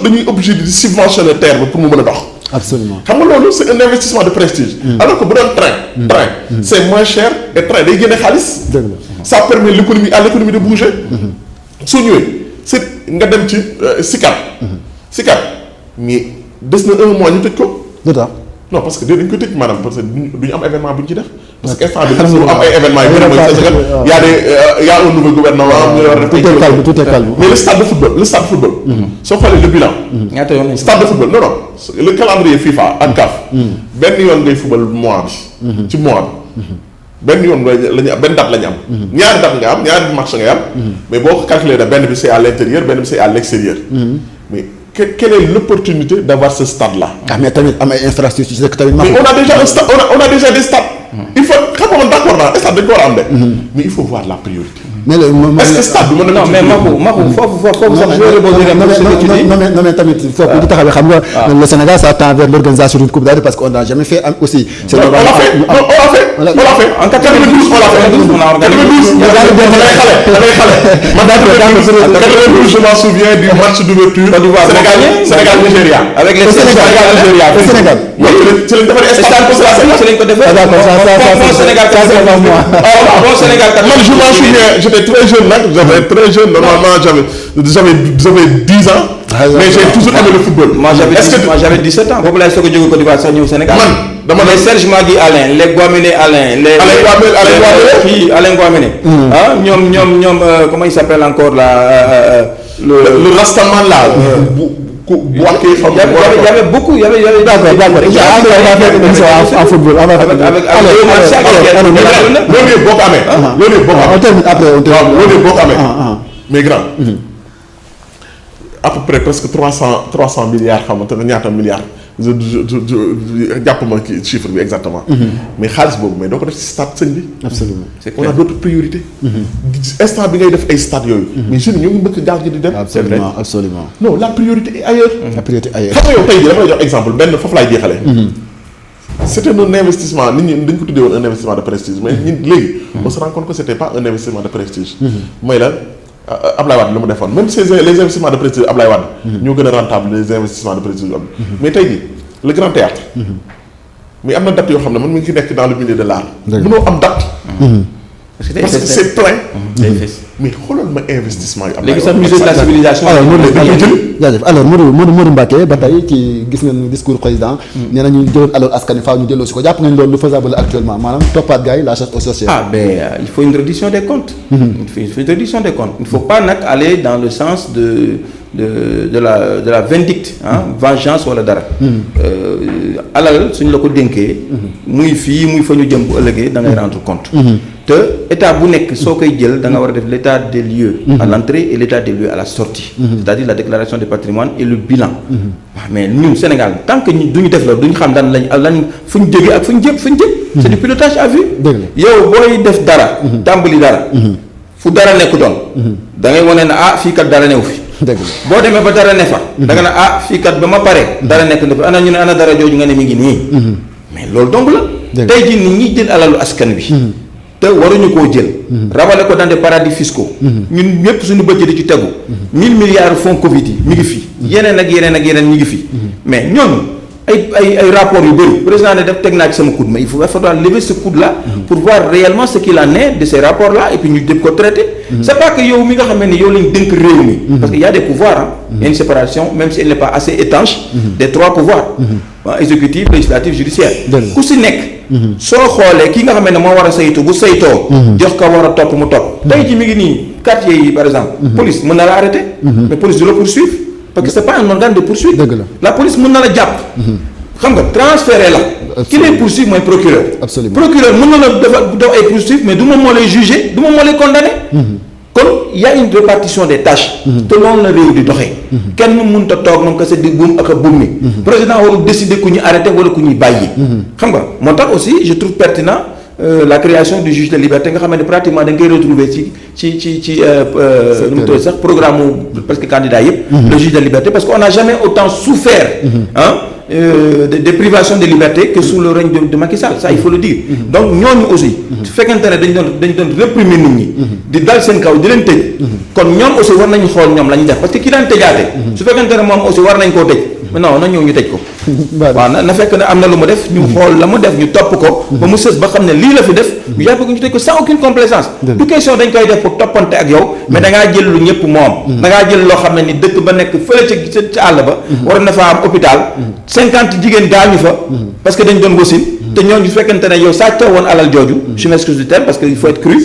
dañuy obligé di subventionner terre bi pour mu mën a dox. absolument xam nga loolu c'est un investissement de prestige. alors que bu doon train. c'est moins cher et train day génne xaalis. dëgg la ça permet l'économie de bouger. soo ñëwee c'est nga dem ci SICAP. SICAP mais des na un mois ñu tëj ko. lu tax. non parce que dañ ko tëj maanaam parce que duñu am événement bu ñu ci def. parce que instant bi dañu am ay événements yu bëri mooy Sénégal y a un nouveau gouvernement ñu war a def tout est calme mais le stade de football soo xoolee le bilan ñaata yoon stade de football non le calendrier FIFA ak CAF benn yoon ngay football mois bi ci mois bi benn yoon lañu benn date la ñu am ñaari date nga am ñaari match ngay am mais boo ko calculé da benn bi c'est à l'intérieur benn bi c'est à l'extérieur mais quelle est l'opportunité d'avoir ce stade là. ah mais tamit am ay infrastructures ci dëkk tamit. mais on a déjà un stade on a déjà des stades. il faut xam nga d'accord naa stade dañu ko war a am de. mais il faut voir la priorité. mais est-ce que stade bi mën na. non mais Makou foofu sax je vais rebondir non mais tamit foofu di taxawee xam nga. le Sénégal ça tend vers l'organisation d'une coupe d'Afrique parce qu'on n'a jamais fait aussi. on l'a fait en 92 on l'a fait. on a organisé. man 92 je m'en souviens du match d'ouverture. Sénégal Nigéria. avec les Sénégal. ci lañ defaree stade pour ça ci lañ ko defee. man je m'en souviens j'étais très jeune nag j'étais très jeune normalement j'avais 10 ans. mais j'ai toujours aimé le football. moi j'avais 17 ans boobu laay soog a jóge Côte d'Ivoire sax ñëw Sénégal. man dama les Serge Magui Alain les Guaméné Alain. Alain Guaméné. ah ñoom comment il s'appelle encore là le Rastaman là. Il y avait beaucoup, il y avait d'accord. En football. Mais grand. À peu près presque 300 milliards xamante ne ñaata milliards jàpp ma kii chiffre bi exactement. mais xaalis boobu mais doo ko def ci stade sëñ bi. absolument on a d'autres priorités. instant bi ngay def ay stades yooyu. mais jeunes ñoo ngi mbëkk gaal gi di dem. absolument non la priorité est ailleurs. xam nga yow tey jii dama lay jox exemple benn foofu laay jeexalee. c'était un investissement nit ñi dañ ko tuddee woon un investissement de prestige mais ñun léegi. on se rend compte que c'était pas un investissement de prestige. mooy lan Ablaye Wade lu mu defoon même les investissements de prestige Ablaye Wade. ñoo gën a rentable les investissements de prestige am. mais tey jii le grand théâtre. mais am na date yoo xam ne man mi ngi nekk dans le milieu de l'art. mënoo am date. parce que c'est plein. mais xoolal ma investissement yi am. léegi sax musée de la civilisation. alors Modou Mbacké ba tey ci gis ngeen discours président. nee nañu jëloon alors askan wi faaw ñu delloo si ko jàpp ngeen loolu lu faisable actuellement maanaam toppaat gars yi la chasse aux sorcières. ah ben il faut une reddition des comptes. il faut une reddition des comptes. il ne faut pas nag aller dans le sens de la vindicte vengeance wala dara. alal suñu la ko dénkee. muy fii muy fa ñu jëm bu ëllëgee da ngay rendre compte. te état bu nekk soo koy jël da nga war a def l'état des lieux à l'entrée et l'état des lieux à la sortie. c'est-à-dire la déclaration de patrimoine et le bilan. mais ñun Sénégal tant que duñu def loolu duñu xam lan fu ñu jógee ak fu ñu jëm c'est du pilotage à vue. yow booy def dara. tàmbali dara. fu dara nekku doon. da ngay wane ne fii kat dara new fi. boo demee ba dara ne fa. da nga ne fii kat ba ma pare. dara nekk na fa ana dara jooju nga ne mi ngi nii. mais loolu donc la. tey jii nit ñi jël alalu askan wi. te waruñu koo jël. ravale ko dans des paradis fiscaux. ñun ñëpp suñu bëccëg di ci tegu. 1000 milliards fonds Covid yi mi ngi fi. yeneen ak yeneen ñi ngi fi. mais ñooñu ay rapports yu bëri président ne def teg naa ci sama coude mais il faudra lever ce coude là. pour voir réellement ce qu'il en est de ces rapports là et puis ñu dem ko traiter. c'est pas que yow mi nga xam ne yow lañ dénk réew mi. parce que y a des pouvoirs il y a une séparation même si elle n'est pas assez étanche. des trois pouvoirs. exécutif législatif judiciaire. ku si nekk. soo xoolee ki nga xam ne moo war a saytu bu saytoo. jox ko war a topp mu topp. tey ji mi ngi nii quartier yi par exemple. police mën na la arrêter. mais police du la poursuivre parce que c'est pas un organe de poursuite. la police mën na la jàpp. xam nga transféré la. ki lay poursuivre mooy procureur. procureur mën na la def ay poursuivre mais du moom moo lay juger du moom moo lay condamner. kon y a une répartition des tâches. te loolu la réew di doxee. kenn mënut a toog moom kese di buum ak a buum mi. président warul décider ku ñuy arrêter wala ku ñuy bàyyi. xam nga moo tax aussi je trouve pertinent la création du juge de liberté nga xam ne pratiquement da nga koy retrouver ci nu mu tudd sax programme mu presque candidat yëpp. le juge de liberté parce que on n'a jamais autant souffert. des privations de liberté que sous le règne de Macky Sall, ça il faut le dire. Donc ñooñu aussi su fekkente ne dañ doon réprimer nit ñi di dal seen kaw di leen tëj kon ñoom aussi war nañu xool ñoom la ñu def parce que ki daan tëjaate su fekkente ne moom aussi war nañ koo tëj non na ñëw ñu tëj ko waaw na fekk ne am na lu mu def ñu xool la mu def ñu topp ko ba mu sës ba xam ne lii la fi def ñu jàpp ko ñu tëj ko sans aucune complaisance du question dañ koy def pour toppante ak yow mais da ngaa jël lu ñëpp moom da ngaa jël loo xam ne ni dëkk ba nekk fële ca àll ba waroon na fa am hôpital 50 jigéen gaañu fa parce que dañ doon wasin te ñooñu su fekkente ne yow sàccoo woon alal jooju je m'excuse du terme parce que il faut être cru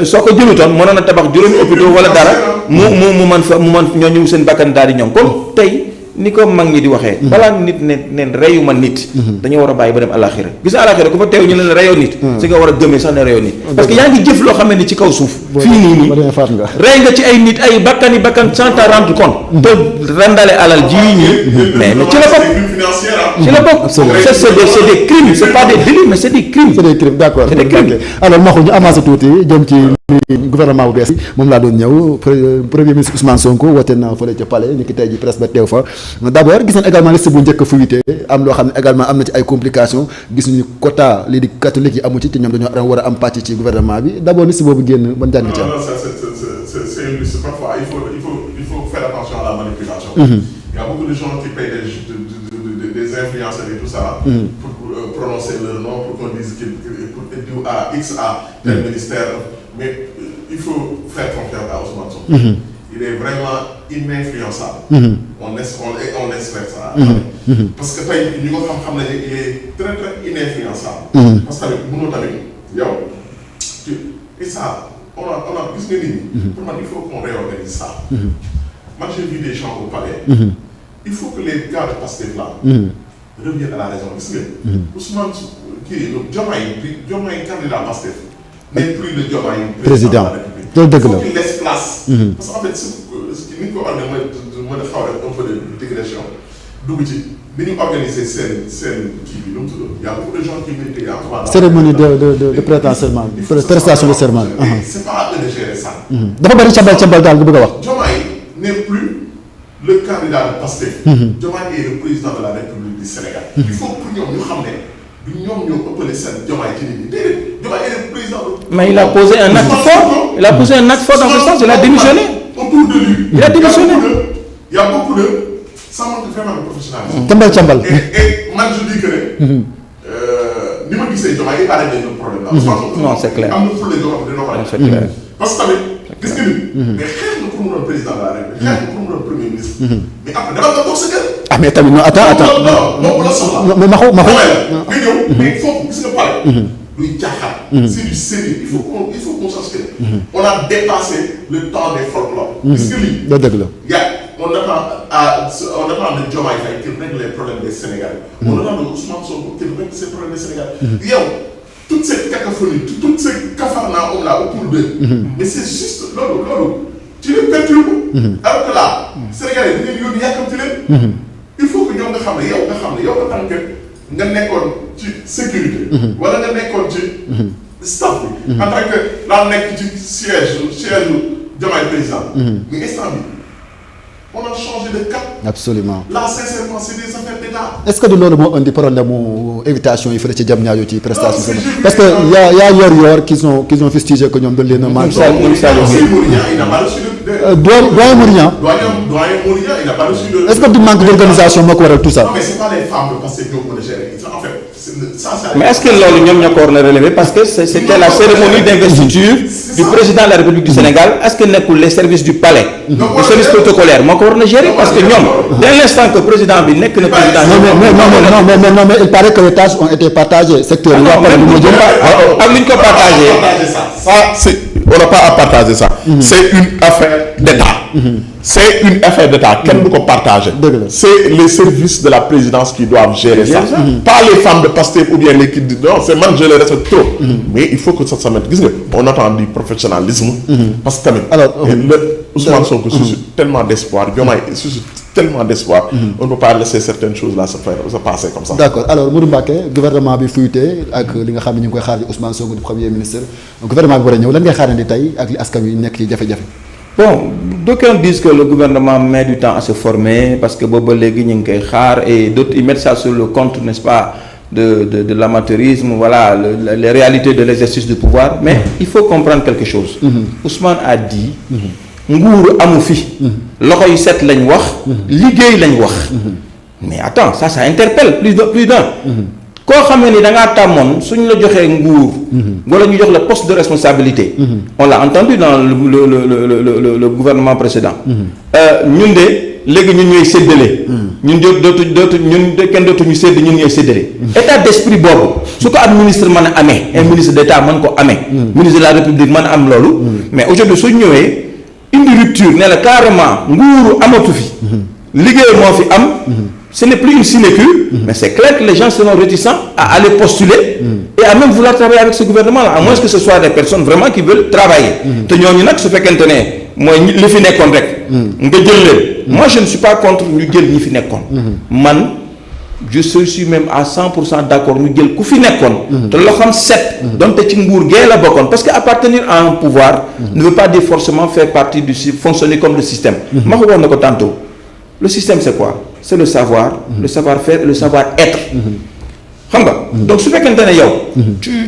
soo ko jëlutoon mënoon a tabax juróomi hôpitaux wala dara mu mën ñooñu seen bakkan daal di ñoom kon tey ni ko mag ñi di waxee balaa nit ne reyuma nit dañoo war a bàyyi ba dem àlaxira gis nga àlaxira ku fa teew ñu ne reyoo nit si nga war a gëmee sax ne reyoo nit parce que yaa ngi jëf loo xam ne ni ci kaw suuf fii nii rey nga ci ay nit ay bakkan sans t'en rendre compte te randale alal ji ñii mais ci la bokk c'est des crimes c'est pas des délits mais c'est des crimes d'accord c'est des crimes alors Maxu ñu avancé tuuti jëm ci gouvernement bu bees bi moom laa doon ñëw premier ministre Ousmane Sonko woote na fële ca palais ni ki tey ji presse ba teew fa d'abord gis nañ également liste bu njëkk a fuité am loo xam ne également am na ci ay complications gis ñu quota lii di catholique yi amu ci te ñoom dañoo war a am pàcc ci gouvernement bi d'abord liste boobu génn ban jàng ci am. c'est une liste parfois il faut faire attention à la manipulation. Il y a beaucoup de gens qui payent des influenceurs et tout ça. Pour prononcer leur nom pour qu'on dise pour dire à X à tel ministère mais il faut faire confiance à Ousmane Sonko. Il est vraiment ininfluençable. On espère ça. Parce que tey ñu ko xam nañu il est très très ininfluençable. parce que tamit mënoo tamit yow et ça on a gis nga nit ñi. pour man il faut qu'on réorganise ça. Moi j'ai vu des gens au palais. Il faut que les gars de Pastef là reviennent à la raison gis nga. Ousmane kii Diomaye candidat Pastef n'est plus le Diomaye président loolu dëgg la. Il faut qu'il laisse place. Parce qu'en fait ni ñu ko organisé mën a xaw a un peu de digression dugg ci ni ñu organisé seen kii bi nu mu tudd y a beaucoup de gens qui méritent cérémonie de prestation de serment. C'est pas à eux de gérer ça. dafa bari càmbal daal nga bëgg a wax. Diomaye n'est plus le candidat de Pastef. Diomaye est le président de la République du Sénégal. Il faut pour ñoom ñu xam ne du ñoom ñoo ëppale seen Diomaye ci nit ñi déedéet Diomaye est le président. Mais il a posé un acte fort. Il a posé un acte fort dans ce sens. Il a démissionné. Autour de lui. Il a démissionné. Il y a beaucoup de ça manque vraiment de professionnalisme. càmbal. Et moi je dis que ni ma gisee Diomaye il paraît des problèmes là. Non c'est clair. am na fu la joo xam ne dina ko def. C'est clair. Parce que tamit gis nga ni. mais xeex na pour mu doon président de la République. xeex na pour mu doon premier ministre. mais après dama nga toog sa kër. ah mais tamit non attends. non la soxla. mais Maxu. nga ñëw mais foofu gis nga pare. luy caaxaan. c'est du sérieux il faut qu'on sache que on a dépassé le temps des folklore. gis nga lii. dëgg la. on attend de Diomaye Faye qu'il règle les problèmes des Sénégalais. On attend de Ousmane Sonko qu'il règle ces problèmes des Sénégalais. yow toute cette cacophonie toute cette capharnaüm là autour d'eux. mais c'est juste loolu tu les perturbes. alors que là Sénégalais dañu leen yónni yàkkamti leen. il faut que ñoom nga xam ne yow en tant que nga nekkoon ci sécurité. wala nga nekkoon ci staff bi. en tant que laa nekk ci siège Diomaye président. mais instant bi on a changé de cap. absolument. là sincèrement c'est des affaires d'État. est-ce que du loolu moo indi problème mu évitation yi fële ci jam ñaajo ci prestation parce que y a yor qu'ils ont fustigé que ñoom dañ leen a manqué. il n'a pas reçu de. doyen Mourignan. doyen Mourignan il n'a pas reçu de. est-ce que du manque d'organisation moo ko waral tout ça. non mais c'est pas les femmes parce que ñoo mën a gérer en fait ça. mais est-ce que loolu ñoom ñoo ko war a relever parce que c'était la cérémonie d'investiture du président de la République du Sénégal est-ce que nekkul les services du palais. le service protocolaire moo ko war na gérer parce que ñoom dès l'instant que président bi nekk na président. non mais il paraît que les tâches ont été partagées secteur yi. ak lu ñu ko partagé. On n'a pas à partager ça. C'est une affaire d'État. C'est une affaire d'État. Kenn du ko partager. C'est les services de la présidence qui doivent gérer ça. Pas les femmes de Pastef ou bien les qui disent non, c'est man je les respecte trop. Mais il faut que ça mette. Gis nga on attend du professionnalisme. Parce que tamit. Ousmane Sonko suscite tellement d'espoir. Diomaye suscite tellement d'espoir. On ne peut pas laisser certaines choses là se passer comme ça. D'accord alors Modou Mbacké gouvernement bi fuité ak li nga xam ne ñu ngi koy xaar di Ousmane Sonko di premier ministre gouvernement bi war a ñëw lan ngay xaarandi tey ak li askan wi nekk ci jafe-jafe. Bon, d'aucuns disent que le gouvernement met du temps à se former parce que booba léegi ñu ngi koy xaar et d'autres ils mettent ça sur le compte, n'est-ce pas, de l'amateurisme, voilà, les réalités de l'exercice du pouvoir. Mais il faut comprendre quelque chose. Ousmane a dit nguuru amu fi. loxo yu set lañ wax. liggéey lañ wax. mais attends, ça interpelle plus d'un. koo xamee ni da ngaa tàmmoon suñ la joxee nguur. wala ñu jox la poste de responsabilité. on l'a entendu dans le gouvernement précédent. ñun de léegi ñun ñooy séddale. ñun kenn dootuñu sédd ñun ñooy séddale. état d'esprit boobu su ko am ministre mën a amee. un ministre d'état mën ko amee. ministre de la république mën a am loolu. mais aujourd'hui suñ ñëwee indi rupture ne la carrément nguuru amatu fi. liggéey moo fi am. Ce n'est plus une sinécure, mais c'est clair que les gens seront réticents à aller postuler et à même vouloir travailler avec ce gouvernement-là, à moins que ce soit des personnes vraiment qui veulent travailler. te ñooñu nag su fekkente ne mooy li fi nekkoon rek. nga jël leen. moi je ne suis pas contre ñu jël ñi fi nekkoon. man je suis même à 100% d'accord ñu jël ku fi nekkoon. te loo xam set. donte ci nguur gee la bokkoon parce que appartenir à un pouvoir. ne veut pas dire forcément faire partie du fonctionner comme le système. ma ko wax na ko tantôt. Le système c'est quoi? C'est le savoir, le savoir-faire et le savoir-être. xam nga donc su fekkente ne yow.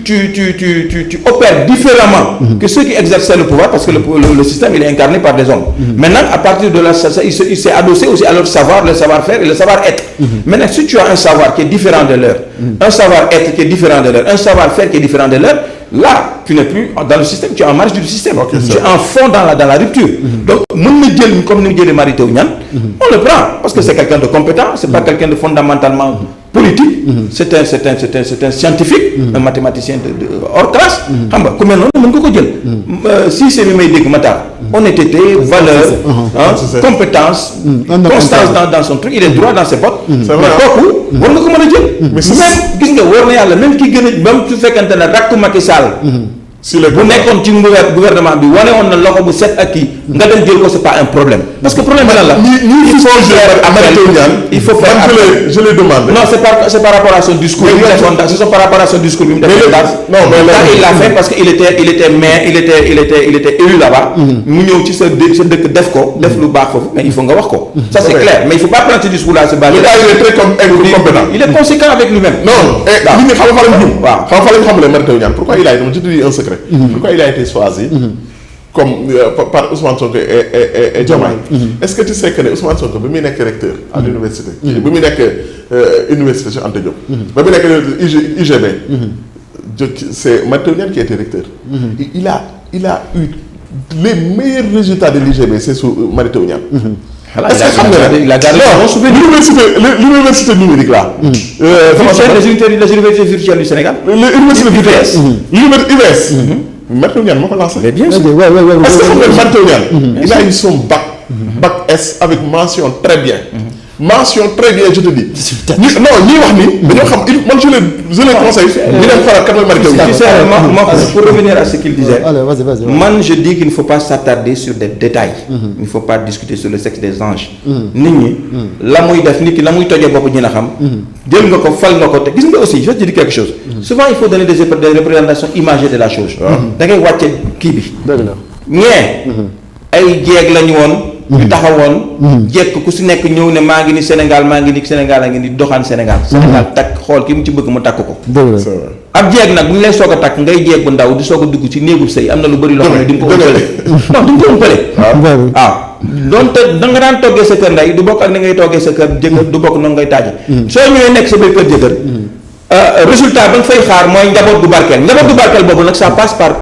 tu opères différemment. que ceux qui exerçaient le pouvoir parce que le système il est incarné par des hommes. Maintenant à partir de là il s'est adossé aussi à leur savoir, le savoir-faire et le savoir-être. Maintenant si tu as un savoir qui est différent de leur, un savoir-être qui est différent de leur, un savoir-faire qui est différent de leur, là tu n'es plus dans le système, tu es en marge du système. Okay, tu es en fond dans la rupture. Donc mën na jël comme ni mu jëlee Mary Teuw Niane, on le prend parce que c'est quelqu'un de compétent, c'est pas quelqu'un de fondamentalement politique. C'est un scientifique, un mathématicien de hors classe. xam nga ku mel noonu mën nga ko jël. si c'est mi may dégg Matar. honnêteté, valeur, compétence, constance dans son truc, il est droit dans ses bottes. c'est vrai mais kooku war nga ko mën a jël. même gis nga war na yàlla même ki gën a même su fekkante ne rakk Macky Sall. si bu nekkoon ci gouvernement bi wane woon na loxo bu set ak kii nga dem jël ko c'est pas un problème parce que problème bi lan la. il faut faire appel. je les demande. non c'est par rapport à son discours. c'est par rapport à son discours bi mu def. non mais il l'a fait parce que il était maire il était élu là-bas. mu ñëw ci sa dëkk def ko. def lu baax foofu mais il faut nga wax ko. ça c'est clair mais il faut pas prendre ce discours là c'est bas. il est très compétent. il est conséquent avec lui-même. non nit ñi xam nga Mary Teuw Niane pourquoi il a je te dis un secret. Pourquoi il a été choisi comme par Ousmane Sonko et Diomaye. Est-ce que tu sais que Ousmane Sonko bi muy nekk recteur à l'université. bi muy nekk université Cheikh Anta Diop. ba muy nekk UGB. c'est Mary Teuw Niane qui était recteur. il a eu les meilleurs résultats de l'UGB c'est sous Mary Teuw Niane. est-ce que xam nga il a gardé l'université numérique là. les universités virtuelles du Sénégal. l'université UVS. l'université UVS. Mary Teuw Niane moo ko lancé. mais bien sûr. est-ce que xam nga Mary Teuw Niane. il a eu son bac S avec mention très bien. mention très bien je te dis. ñi wax ni dañoo xam man je les conseille. ñu dem xoolal kan mooy Mary Teuw Niane. pour revenir à ce qu'il disait. vas-y. man je dis qu'il ne faut pas s'attarder sur des détails. il ne faut pas discuter sur le sexe des anges. nit ñi. la muy def nit ki la muy tojee bopp ñi na xam. jël nga ko fal nga ko te gis nga aussi je vais te dire quelque chose. souvent il faut donner des représentations imagées de la chose. da ngay wàcce kii bi. dëgg la ñee. ay jeeg lañu woon. ñu taxawoon. jekk ku si nekk ñëw ne maa ngi ni Sénégal a ngi ni doxaan Sénégal. Sénégal takk xool ki mu ci bëgg mu takk ko. ab jeeg nag bu ñu lay soog a takk ngay jeeg bu ndaw di soog a dugg ci néegub sëy am na lu bëri loo xam ne di nga ko ëppale. non di nga ko ëppale. waaw donte da nga daan toggee sa kër ndey du bokk ak ni ngay toggee sa kër jëkkër du bokk noonu ngay taaje. soo ñëwee nekk sa biir kër jëkkër résultat ba nga fay xaar mooy njaboot gu barkeel boobu nag ça passe par